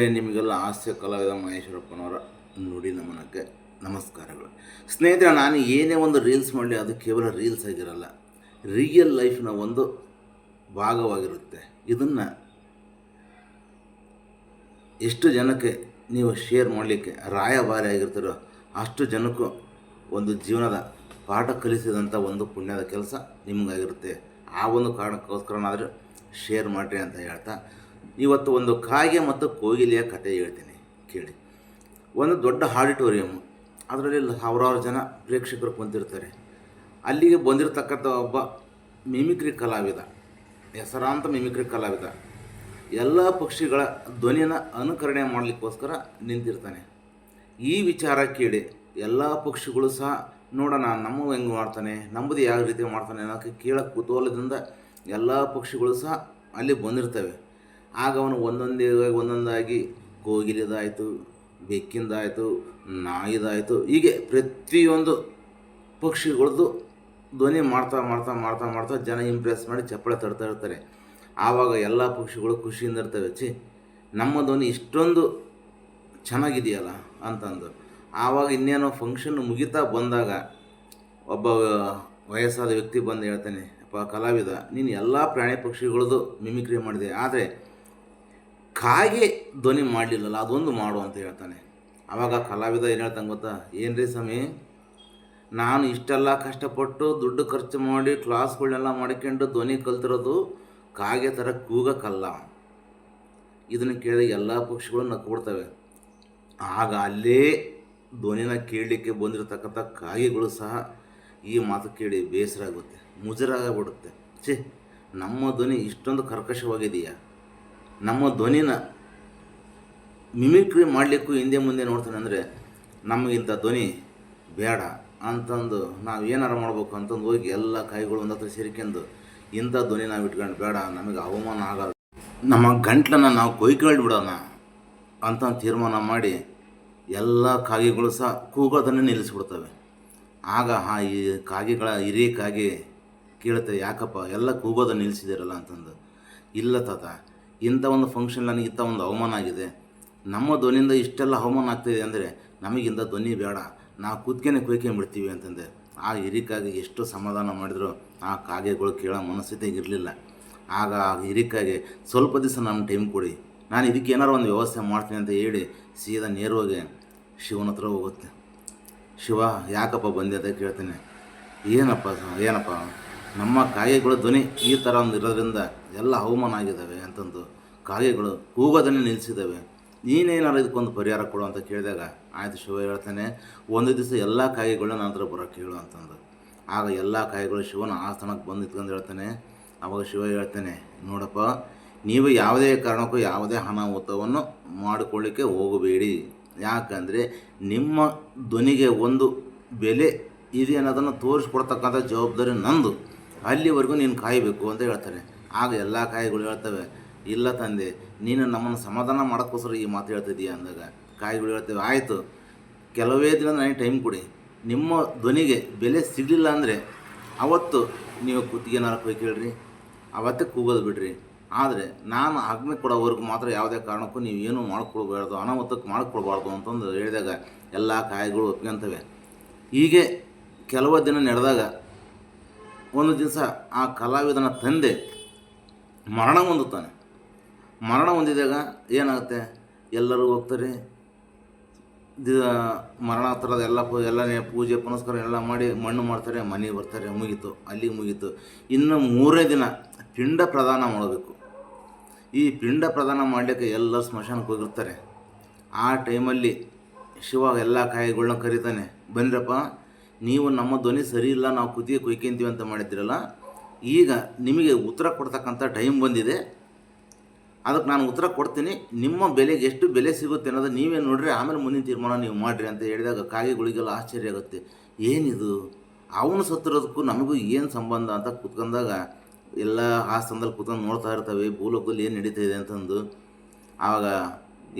ನಿಮಗೆಲ್ಲ ಹಾಸ್ಯ ಕಲಾವಿದ ಮಹೇಶ್ವರಪ್ಪನವರ ನುಡಿ ನಮನಕ್ಕೆ ನಮಸ್ಕಾರಗಳು. ಸ್ನೇಹಿತರೆ, ನಾನು ಏನೇ ಒಂದು ರೀಲ್ಸ್ ಮಾಡಲಿ ಅದು ಕೇವಲ ರೀಲ್ಸ್ ಆಗಿರಲ್ಲ, ರಿಯಲ್ ಲೈಫ್ನ ಒಂದು ಭಾಗವಾಗಿರುತ್ತೆ. ಇದನ್ನು ಎಷ್ಟು ಜನಕ್ಕೆ ನೀವು ಶೇರ್ ಮಾಡಲಿಕ್ಕೆ ರಾಯಭಾರಿ ಆಗಿರ್ತೀರೋ ಅಷ್ಟು ಜನಕ್ಕೂ ಒಂದು ಜೀವನದ ಪಾಠ ಕಲಿಸಿದಂಥ ಒಂದು ಪುಣ್ಯದ ಕೆಲಸ ನಿಮಗಾಗಿರುತ್ತೆ. ಆ ಒಂದು ಕಾರಣಕ್ಕೋಸ್ಕರನಾದರೂ ಶೇರ್ ಮಾಡಿರಿ ಅಂತ ಹೇಳ್ತಾ, ಇವತ್ತು ಒಂದು ಕಾಗೆ ಮತ್ತು ಕೋಗಿಲೆಯ ಕಥೆ ಹೇಳ್ತೀನಿ ಕೇಳಿ. ಒಂದು ದೊಡ್ಡ ಆಡಿಟೋರಿಯಮ್, ಅದರಲ್ಲಿ ಸಾವಿರಾರು ಜನ ಪ್ರೇಕ್ಷಕರು ಕುಂತಿರ್ತಾರೆ. ಅಲ್ಲಿಗೆ ಬಂದಿರತಕ್ಕಂಥ ಒಬ್ಬ ಮಿಮಿಕ್ರಿ ಕಲಾವಿದ, ಹೆಸರಾಂತ ಮಿಮಿಕ್ರಿ ಕಲಾವಿದ, ಎಲ್ಲ ಪಕ್ಷಿಗಳ ಧ್ವನಿಯನ್ನು ಅನುಕರಣೆ ಮಾಡಲಿಕ್ಕೋಸ್ಕರ ನಿಂತಿರ್ತಾನೆ. ಈ ವಿಚಾರ ಕೇಳಿ ಎಲ್ಲ ಪಕ್ಷಿಗಳು ಸಹ ನೋಡೋಣ ನಮ್ಮವು ಹೆಂಗೆ ಮಾಡ್ತಾನೆ, ನಮ್ಮದು ಯಾವ ರೀತಿ ಮಾಡ್ತಾನೆ ಅನ್ನೋಕ್ಕೆ ಕೇಳೋಕ್ಕೆ ಕುತೂಹಲದಿಂದ ಎಲ್ಲ ಪಕ್ಷಿಗಳು ಸಹ ಅಲ್ಲಿ ಬಂದಿರ್ತವೆ. ಆಗ ಅವನು ಒಂದೊಂದಾಗಿ ಕೋಗಿಲಿದಾಯಿತು, ಬೆಕ್ಕಿಂದಾಯಿತು, ನಾಯಿದಾಯಿತು, ಹೀಗೆ ಪ್ರತಿಯೊಂದು ಪಕ್ಷಿಗಳದ್ದು ಧ್ವನಿ ಮಾಡ್ತಾ ಮಾಡ್ತಾ ಮಾಡ್ತಾ ಮಾಡ್ತಾ ಜನ ಇಂಪ್ರೆಸ್ ಮಾಡಿ ಚಪ್ಪಳೆ ತಡ್ತಾ ಇರ್ತಾರೆ. ಆವಾಗ ಎಲ್ಲ ಪಕ್ಷಿಗಳು ಖುಷಿಯಿಂದ ಇರ್ತವೆ, ನಮ್ಮ ಧ್ವನಿ ಇಷ್ಟೊಂದು ಚೆನ್ನಾಗಿದೆಯಲ್ಲ ಅಂತಂದು. ಆವಾಗ ಇನ್ನೇನೋ ಫಂಕ್ಷನ್ ಮುಗಿತಾ ಬಂದಾಗ ಒಬ್ಬ ವಯಸ್ಸಾದ ವ್ಯಕ್ತಿ ಬಂದು ಹೇಳ್ತಾನೆ, ಅಪ್ಪ ಕಲಾವಿದ, ನೀನು ಎಲ್ಲ ಪ್ರಾಣಿ ಪಕ್ಷಿಗಳದ್ದು ಮಿಮಿಕ್ರಿ ಮಾಡಿದೆ, ಆದರೆ ಕಾಗೆ ಧ್ವನಿ ಮಾಡಲಿಲ್ಲಲ್ಲ, ಅದೊಂದು ಮಾಡು ಅಂತ ಹೇಳ್ತಾನೆ. ಆವಾಗ ಕಲಾವಿದ ಏನು ಹೇಳ್ತಾನೆ ಗೊತ್ತಾ, ಏನು ರೀ ಸ್ವಾಮಿ, ನಾನು ಇಷ್ಟೆಲ್ಲ ಕಷ್ಟಪಟ್ಟು ದುಡ್ಡು ಖರ್ಚು ಮಾಡಿ ಕ್ಲಾಸ್ಗಳನ್ನೆಲ್ಲ ಮಾಡ್ಕೊಂಡು ಧ್ವನಿ ಕಲ್ತಿರೋದು ಕಾಗೆ ಥರ ಕೂಗಕ್ಕಲ್ಲ. ಇದನ್ನು ಕೇಳಿದಾಗ ಎಲ್ಲ ಪಕ್ಷಿಗಳು ನಕ್ಬಿಡ್ತವೆ. ಆಗ ಅಲ್ಲೇ ಧ್ವನಿನ ಕೇಳಲಿಕ್ಕೆ ಬಂದಿರತಕ್ಕಂಥ ಕಾಗೆಗಳು ಸಹ ಈ ಮಾತು ಕೇಳಿ ಬೇಸರ ಆಗುತ್ತೆ, ಮುಜುರಾಗ್ಬಿಡುತ್ತೆ. ನಮ್ಮ ಧ್ವನಿ ಇಷ್ಟೊಂದು ಕರ್ಕಶವಾಗಿದೆಯಾ, ನಮ್ಮ ಧ್ವನಿನ ಮಿಮಿಕ್ರಿ ಮಾಡಲಿಕ್ಕೂ ಹಿಂದೆ ಮುಂದೆ ನೋಡ್ತಾನೆ ಅಂದರೆ ನಮಗಿಂಥ ಧ್ವನಿ ಬೇಡ ಅಂತಂದು ನಾವು ಏನಾರು ಮಾಡ್ಬೇಕು ಅಂತಂದು ಹೋಗಿ ಎಲ್ಲ ಕಾಯಿಗಳು ಒಂದು ಹತ್ರ ಸೇರಿಕೊಂಡು ಇಂಥ ಧ್ವನಿ ನಾವು ಇಟ್ಕೊಂಡು ಬೇಡ, ನಮಗೆ ಅವಮಾನ ಆಗೋದು, ನಮ್ಮ ಗಂಟ್ಲನ್ನು ನಾವು ಕೊಯ್ಕೊಂಡು ಬಿಡೋಣ ಅಂತ ತೀರ್ಮಾನ ಮಾಡಿ ಎಲ್ಲ ಕಾಗೆಗಳು ಸಹ ಕೂಗೋದನ್ನೇ ನಿಲ್ಲಿಸ್ಬಿಡ್ತವೆ. ಆಗ ಈ ಕಾಗೆಗಳ ಹಿರಿಯ ಕಾಗೆ ಕೇಳುತ್ತೆ, ಯಾಕಪ್ಪ ಎಲ್ಲ ಕೂಗೋದನ್ನು ನಿಲ್ಲಿಸಿದಿರಲ್ಲ ಅಂತಂದು. ಇಲ್ಲ ತಾತ, ಇಂಥ ಒಂದು ಫಂಕ್ಷನ್ ನನಗೆ ಇಂಥ ಒಂದು ಅವಮಾನ ಆಗಿದೆ, ನಮ್ಮ ಧ್ವನಿಯಿಂದ ಇಷ್ಟೆಲ್ಲ ಅವಮಾನ ಆಗ್ತಾಯಿದೆ ಅಂದರೆ ನಮಗಿಂತ ಧ್ವನಿ ಬೇಡ, ನಾವು ಕೂತ್ಕೇನೆ ಕೊಯ್ಕೊಂಬಿಡ್ತೀವಿ ಅಂತಂದೆ. ಆ ಹಿರಿಕಾಗೆ ಎಷ್ಟು ಸಮಾಧಾನ ಮಾಡಿದ್ರು ಆ ಕಾಗೆಗಳು ಕೇಳೋ ಮನಸ್ಥಿತಿಗಿರಲಿಲ್ಲ. ಆಗ ಆ ಹಿರಿಕಾಗೆ, ಸ್ವಲ್ಪ ದಿವಸ ನಮ್ಮ ಟೈಮ್ ಕೊಡಿ, ನಾನು ಇದಕ್ಕೆ ಏನಾರು ಒಂದು ವ್ಯವಸ್ಥೆ ಮಾಡ್ತೀನಿ ಅಂತ ಹೇಳಿ ಸೀದಾ ನೇರವಾಗಿ ಶಿವನ ಹತ್ರ ಹೋಗುತ್ತೆ. ಶಿವ, ಯಾಕಪ್ಪ ಬಂದೆ ಅಂತ ಕೇಳ್ತೇನೆ. ಏನಪ್ಪ ನಮ್ಮ ಕಾಗೆಗಳು ಧ್ವನಿ ಈ ಥರ ಒಂದು ಇರೋದ್ರಿಂದ ಎಲ್ಲ ಅವಮಾನ ಆಗಿದ್ದಾವೆ ಅಂತಂದು ಕಾಗೆಗಳು ಕೂಗೋದನ್ನೇ ನಿಲ್ಲಿಸಿದ್ದಾವೆ, ನೀನೇನಾರು ಇದಕ್ಕೊಂದು ಪರಿಹಾರ ಕೊಡು ಅಂತ ಕೇಳಿದಾಗ, ಆಯಿತು ಶಿವ ಹೇಳ್ತಾನೆ, ಒಂದು ದಿವಸ ಎಲ್ಲ ಕಾಗೆಗಳನ್ನ ನನ್ನ ಹತ್ರ ಬರೋಕ್ಕೆ ಹೇಳು ಅಂತಂದು. ಆಗ ಎಲ್ಲ ಕಾಗೆಗಳು ಶಿವನ ಆಸ್ಥಾನಕ್ಕೆ ಬಂದು ಇಟ್ಕೊಂಡು ಹೇಳ್ತಾನೆ. ಆವಾಗ ಶಿವ ಹೇಳ್ತಾನೆ, ನೋಡಪ್ಪ, ನೀವು ಯಾವುದೇ ಕಾರಣಕ್ಕೂ ಯಾವುದೇ ಅನಾಹುತವನ್ನು ಮಾಡಿಕೊಳ್ಳಿಕ್ಕೆ ಹೋಗಬೇಡಿ, ಯಾಕಂದರೆ ನಿಮ್ಮ ಧ್ವನಿಗೆ ಒಂದು ಬೆಲೆ ಇದೆ ಅನ್ನೋದನ್ನು ತೋರಿಸ್ಕೊಡ್ತಕ್ಕಂಥ ಜವಾಬ್ದಾರಿ ನಂದು, ಅಲ್ಲಿವರೆಗೂ ನೀನು ಕಾಯಬೇಕು ಅಂತ ಹೇಳ್ತಾರೆ. ಆಗ ಎಲ್ಲ ಕಾಯಿಗಳು ಹೇಳ್ತವೆ, ಇಲ್ಲ ತಂದೆ, ನೀನು ನಮ್ಮನ್ನು ಸಮಾಧಾನ ಮಾಡೋಕ್ಕೋಸ್ಕರ ಈ ಮಾತು ಹೇಳ್ತಿದ್ದೀಯ ಅಂದಾಗ ಕಾಯಿಗಳು ಹೇಳ್ತೇವೆ, ಆಯಿತು, ಕೆಲವೇ ದಿನ ನನಗೆ ಟೈಮ್ ಕೊಡಿ, ನಿಮ್ಮ ಧ್ವನಿಗೆ ಬೆಲೆ ಸಿಗಲಿಲ್ಲ ಅಂದರೆ ಅವತ್ತು ನೀವು ಕುತ್ತಿಗೆನಾರ ಕೊಯ್ಕೇಳ್ರಿ, ಅವತ್ತೇ ಕೂಗೋದು ಬಿಡ್ರಿ, ಆದರೆ ನಾನು ಆಜ್ಞೆ ಕೊಡೋವರೆಗೂ ಮಾತ್ರ ಯಾವುದೇ ಕಾರಣಕ್ಕೂ ನೀವು ಏನೂ ಮಾಡ್ಕೊಳ್ಬಾರ್ದು, ಅನಾಹುತಕ್ಕೆ ಮಾಡ್ಕೊಳ್ಬಾರ್ದು ಅಂತಂದು ಹೇಳಿದಾಗ ಎಲ್ಲ ಕಾಯಿಗಳು ಒಪ್ಕೊಂತವೆ. ಹೀಗೆ ಕೆಲವು ದಿನ ನಡೆದಾಗ ಒಂದು ದಿವಸ ಆ ಕಲಾವಿದನ ತಂದೆ ಮರಣ ಹೊಂದುತ್ತಾನೆ. ಮರಣ ಹೊಂದಿದಾಗ ಏನಾಗುತ್ತೆ, ಎಲ್ಲರೂ ಹೋಗ್ತಾರೆ, ಮರಣ ಥರದ ಎಲ್ಲನೇ ಪೂಜೆ ಪುನಸ್ಕಾರ ಎಲ್ಲ ಮಾಡಿ ಮಣ್ಣು ಮಾಡ್ತಾರೆ, ಮನೆಗೆ ಬರ್ತಾರೆ, ಮುಗೀತು, ಅಲ್ಲಿಗೆ ಮುಗೀತು. ಇನ್ನು 3ನೇ ದಿನ ಪಿಂಡ ಪ್ರದಾನ ಮಾಡಬೇಕು. ಈ ಪಿಂಡ ಪ್ರದಾನ ಮಾಡಲಿಕ್ಕೆ ಎಲ್ಲ ಸ್ಮಶಾನಕ್ಕೆ ಹೋಗಿರ್ತಾರೆ. ಆ ಟೈಮಲ್ಲಿ ಶಿವ ಎಲ್ಲ ಕಾಯಿಗಳನ್ನ ಕರೀತಾನೆ, ಬನ್ನಿರಪ್ಪ, ನೀವು ನಮ್ಮ ಧ್ವನಿ ಸರಿ ಇಲ್ಲ, ನಾವು ಕುತ್ತಿಗೆ ಕೊಯ್ಕೊಂತೀವಿ ಅಂತ ಮಾಡಿದ್ದೀರಲ್ಲ, ಈಗ ನಿಮಗೆ ಉತ್ತರ ಕೊಡ್ತಕ್ಕಂಥ ಟೈಮ್ ಬಂದಿದೆ, ಅದಕ್ಕೆ ನಾನು ಉತ್ತರ ಕೊಡ್ತೀನಿ, ನಿಮ್ಮ ಬೆಲೆಗೆ ಎಷ್ಟು ಬೆಲೆ ಸಿಗುತ್ತೆ ಅನ್ನೋದು ನೀವೇ ನೋಡಿರಿ, ಆಮೇಲೆ ಮುಂದಿನ ತೀರ್ಮಾನ ನೀವು ಮಾಡಿರಿ ಅಂತ ಹೇಳಿದಾಗ ಕಾಗೆಗಳಿಗೆಲ್ಲ ಆಶ್ಚರ್ಯ ಆಗುತ್ತೆ. ಏನಿದು, ಅವನು ಸತ್ತಿರೋದಕ್ಕೂ ನಮಗೂ ಏನು ಸಂಬಂಧ ಅಂತ ಕೂತ್ಕೊಂಡಾಗ ಎಲ್ಲ ಆಸ್ಥಾನದಲ್ಲಿ ಕೂತ್ಕೊಂಡು ನೋಡ್ತಾ ಇರ್ತವೆ ಭೂಲೋಕದಲ್ಲಿ ಏನು ನಡೀತಾ ಇದೆ ಅಂತಂದು. ಆವಾಗ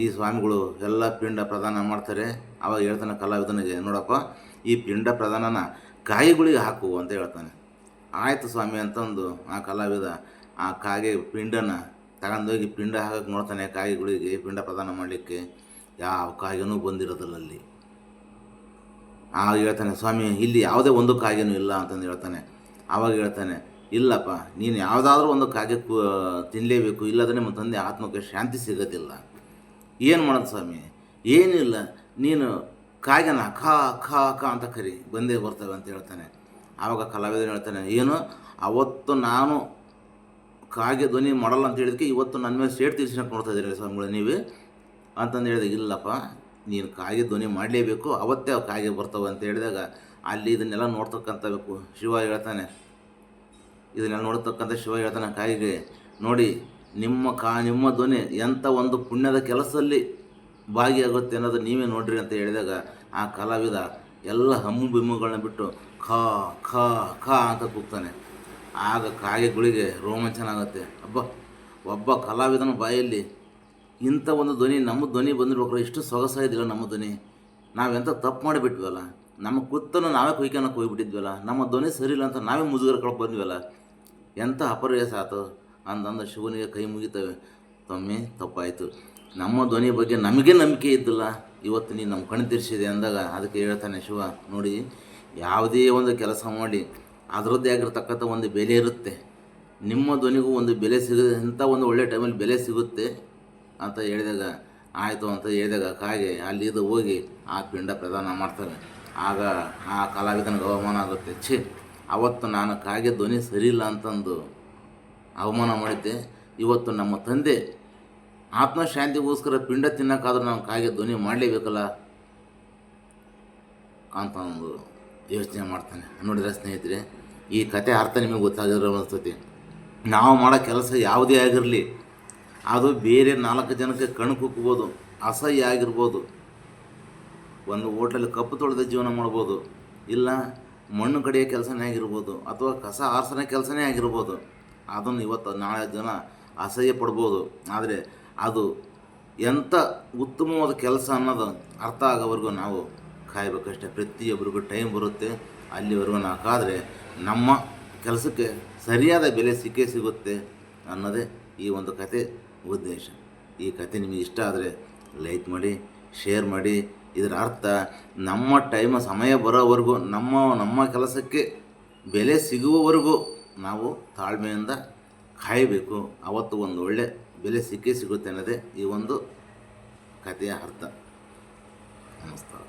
ಈ ಸ್ವಾಮಿಗಳು ಎಲ್ಲ ಪಿಂಡ ಪ್ರದಾನ ಮಾಡ್ತಾರೆ. ಆವಾಗ ಹೇಳ್ತಾನೆ ಕಲಾವಿದನಿಗೆ, ನೋಡಪ್ಪ, ಈ ಪಿಂಡ ಪ್ರದಾನನ ಕಾಯಿಗಳಿಗೆ ಹಾಕು ಅಂತ ಹೇಳ್ತಾನೆ. ಆಯಿತು ಸ್ವಾಮಿ ಅಂತಂದು ಆ ಕಲಾವಿದ ಆ ಕಾಗೆ ಪಿಂಡನ ತಗೊಂಡೋಗಿ ಪಿಂಡ ಹಾಕಕ್ಕೆ ನೋಡ್ತಾನೆ, ಕಾಯಿಗಳಿಗೆ ಪಿಂಡ ಪ್ರದಾನ ಮಾಡಲಿಕ್ಕೆ ಯಾವ ಕಾಯಿನೂ ಬಂದಿರೋದಿಲ್ಲ ಅಲ್ಲಿ. ಆವಾಗ ಹೇಳ್ತಾನೆ, ಸ್ವಾಮಿ ಇಲ್ಲಿ ಯಾವುದೇ ಒಂದು ಕಾಯಿನೂ ಇಲ್ಲ ಅಂತಂದು ಹೇಳ್ತಾನೆ. ಆವಾಗ ಹೇಳ್ತಾನೆ, ಇಲ್ಲಪ್ಪ, ನೀನು ಯಾವುದಾದ್ರೂ ಒಂದು ಕಾಗೆ ತಿನ್ನಲೇಬೇಕು, ಇಲ್ಲದ್ರೆ ನಿಮ್ಮ ತಂದೆ ಆತ್ಮಕ್ಕೆ ಶಾಂತಿ ಸಿಗೋದಿಲ್ಲ. ಏನು ಮಾಡೋದು ಸ್ವಾಮಿ? ಏನಿಲ್ಲ, ನೀನು ಕಾಗೆನ ಖಾ ಖಾ ಖಾ ಅಂತ ಕರಿ, ಬಂದೇ ಬರ್ತವೆ ಅಂತ ಹೇಳ್ತಾನೆ. ಆವಾಗ ಕಲಾವಿದನು ಹೇಳ್ತಾನೆ, ಏನು ಅವತ್ತು ನಾನು ಕಾಗೆ ಧ್ವನಿ ಮಾಡಲ್ಲ ಅಂತ ಹೇಳಿದಕ್ಕೆ ಇವತ್ತು ನನ್ನ ಮೇಲೆ ಸೇಟ್ ತೀರ್ಸ್ಕೊಂಡು ನೋಡ್ತಾ ಇದ್ದೀರಿ ಸ್ವಾಮಿಗಳು ನೀವು ಅಂತಂದು ಹೇಳಿದಾಗ, ಇಲ್ಲಪ್ಪ ನೀನು ಕಾಗೆ ಧ್ವನಿ ಮಾಡಲೇಬೇಕು, ಅವತ್ತೇ ಅವು ಕಾಗೆ ಬರ್ತವೆ ಅಂತ ಹೇಳಿದಾಗ ಅಲ್ಲಿ ಇದನ್ನೆಲ್ಲ ನೋಡ್ತಕ್ಕಂಥಬೇಕು ಶಿವ ಹೇಳ್ತಾನೆ. ಇದನ್ನೆಲ್ಲ ನೋಡ್ತಕ್ಕಂಥ ಶಿವ ಹೇಳ್ತಾನೆ ಕಾಯಿಗೆ, ನೋಡಿ ನಿಮ್ಮ ಧ್ವನಿ ಎಂಥ ಒಂದು ಪುಣ್ಯದ ಕೆಲಸದಲ್ಲಿ ಭಾಗಿಯಾಗುತ್ತೆ ಅನ್ನೋದು ನೀವೇ ನೋಡ್ರಿ ಅಂತ ಹೇಳಿದಾಗ ಆ ಕಲಾವಿದ ಎಲ್ಲ ಹಮ್ಮು ಬಿಮ್ಮುಗಳನ್ನ ಬಿಟ್ಟು ಖಾ ಖಾ ಖಾ ಅಂತ ಕೂಗ್ತಾನೆ. ಆಗ ಕಾಗೆಗಳಿಗೆ ರೋಮಾಂಚನ ಆಗುತ್ತೆ. ಒಬ್ಬ ಕಲಾವಿದನ ಬಾಯಲ್ಲಿ ಇಂಥ ಒಂದು ಧ್ವನಿ, ನಮ್ಮ ಧ್ವನಿ ಬಂದಿರ್ಬೇಕಾದ್ರೆ ಇಷ್ಟು ಸೊಗಸಾಗಿದ್ದಿಲ್ಲ ನಮ್ಮ ಧ್ವನಿ, ನಾವೆಂಥ ತಪ್ಪು ಮಾಡಿಬಿಟ್ವಲ್ಲ, ನಮ್ಮ ಕುತ್ತನ್ನು ನಾವೇ ಕುಯ್ಕೊಳಕ್ಕೆ ಹೋಗಿಬಿಟ್ಟಿದ್ವಲ್ಲ, ನಮ್ಮ ಧ್ವನಿ ಸರಿಯಿಲ್ಲ ಅಂತ ನಾವೇ ಮುಜುಗರಕ್ಕೆ ಬಂದ್ವಲ್ಲ, ಎಂಥ ಅಪರ್ಯಾಸ ಆಯ್ತು ಅಂತಂದು ಶಿವನಿಗೆ ಕೈ ಮುಗಿತವೆ. ತಮ್ಮೆ ತಪ್ಪಾಯಿತು, ನಮ್ಮ ಧ್ವನಿ ಬಗ್ಗೆ ನಮಗೆ ನಂಬಿಕೆ ಇದ್ದಿಲ್ಲ, ಇವತ್ತು ನೀನು ನಮ್ಮ ಕಣ್ಣು ತಿರ್ಸಿದೆ ಅಂದಾಗ ಅದಕ್ಕೆ ಹೇಳ್ತಾನೆ ಶಿವ, ನೋಡಿ ಯಾವುದೇ ಒಂದು ಕೆಲಸ ಮಾಡಿ ಅದರದ್ದೇ ಆಗಿರ್ತಕ್ಕಂಥ ಒಂದು ಬೆಲೆ ಇರುತ್ತೆ, ನಿಮ್ಮ ಧ್ವನಿಗೂ ಒಂದು ಬೆಲೆ ಇಂಥ ಒಂದು ಒಳ್ಳೆ ಟೈಮಲ್ಲಿ ಬೆಲೆ ಸಿಗುತ್ತೆ ಅಂತ ಹೇಳಿದಾಗ, ಆಯಿತು ಅಂತ ಹೇಳಿದಾಗ ಕಾಗೆ ಅಲ್ಲಿದ್ದು ಹೋಗಿ ಆ ಪಿಂಡ ಪ್ರದಾನ ಮಾಡ್ತಾರೆ. ಆಗ ಆ ಕಲಾವಿದನಿಗೆ ಅವಮಾನ ಆಗುತ್ತೆ. ಅವತ್ತು ನಾನು ಕಾಗೆ ಧ್ವನಿ ಸರಿಯಿಲ್ಲ ಅಂತಂದು ಅವಮಾನ ಮಾಡಿದ್ದೆ, ಇವತ್ತು ನಮ್ಮ ತಂದೆ ಆತ್ಮಶಾಂತಿಗೋಸ್ಕರ ಪಿಂಡ ತಿನ್ನೋಕ್ಕಾದ್ರೂ ನಾವು ಕಾಗೆ ಧ್ವನಿ ಮಾಡಲೇಬೇಕಲ್ಲ ಅಂತ ಒಂದು ಯೋಚನೆ ಮಾಡ್ತಾನೆ. ನೋಡಿದ್ರೆ ಸ್ನೇಹಿತರೆ, ಈ ಕತೆ ಅರ್ಥ ನಿಮಗೆ ಗೊತ್ತಾಗಿರೋ ಅನಿಸ್ತೈತಿ. ನಾವು ಮಾಡೋ ಕೆಲಸ ಯಾವುದೇ ಆಗಿರಲಿ, ಅದು ಬೇರೆ 4 ಜನಕ್ಕೆ ಕಣ್ಣು ಕುಕ್ಬೋದು, ಅಸಹ್ಯ ಆಗಿರ್ಬೋದು, ಒಂದು ಹೋಟೆಲ್ ಕಪ್ಪು ತೊಳೆದ ಜೀವನ ಮಾಡ್ಬೋದು, ಇಲ್ಲ ಮಣ್ಣು ಕಡಿಯೋ ಕೆಲಸನೇ ಆಗಿರ್ಬೋದು, ಅಥವಾ ಕಸ ಆರಿಸೋ ಕೆಲಸನೇ ಆಗಿರ್ಬೋದು, ಅದನ್ನು ಇವತ್ತು ನಾಳೆ ಜನ ಅಸಹ್ಯ ಪಡ್ಬೋದು. ಆದರೆ ಅದು ಎಂಥ ಉತ್ತಮವಾದ ಕೆಲಸ ಅನ್ನೋದು ಅರ್ಥ ಆಗೋವರೆಗೂ ನಾವು ಕಾಯಬೇಕಷ್ಟೇ. ಪ್ರತಿಯೊಬ್ಬರಿಗೂ ಟೈಮ್ ಬರುತ್ತೆ, ಅಲ್ಲಿವರೆಗೂ ನಾವು ಕಾದರೆ ನಮ್ಮ ಕೆಲಸಕ್ಕೆ ಸರಿಯಾದ ಬೆಲೆ ಸಿಕ್ಕೇ ಸಿಗುತ್ತೆ ಅನ್ನೋದೇ ಈ ಒಂದು ಕತೆ ಉದ್ದೇಶ. ಈ ಕತೆ ನಿಮಗೆ ಇಷ್ಟ ಆದರೆ ಲೈಕ್ ಮಾಡಿ, ಶೇರ್ ಮಾಡಿ. ಇದರ ಅರ್ಥ ನಮ್ಮ ಸಮಯ ಬರೋವರೆಗೂ ನಮ್ಮ ಕೆಲಸಕ್ಕೆ ಬೆಲೆ ಸಿಗುವವರೆಗೂ ನಾವು ತಾಳ್ಮೆಯಿಂದ ಕಾಯಬೇಕು. ಅವತ್ತು ಒಂದು ಒಳ್ಳೆ ಬೆಲೆ ಸಿಕ್ಕೇ ಸಿಗುತ್ತೆ ಅನ್ನೋದೇ ಈ ಒಂದು ಕಥೆಯ ಅರ್ಥ. ನಮಸ್ಕಾರ.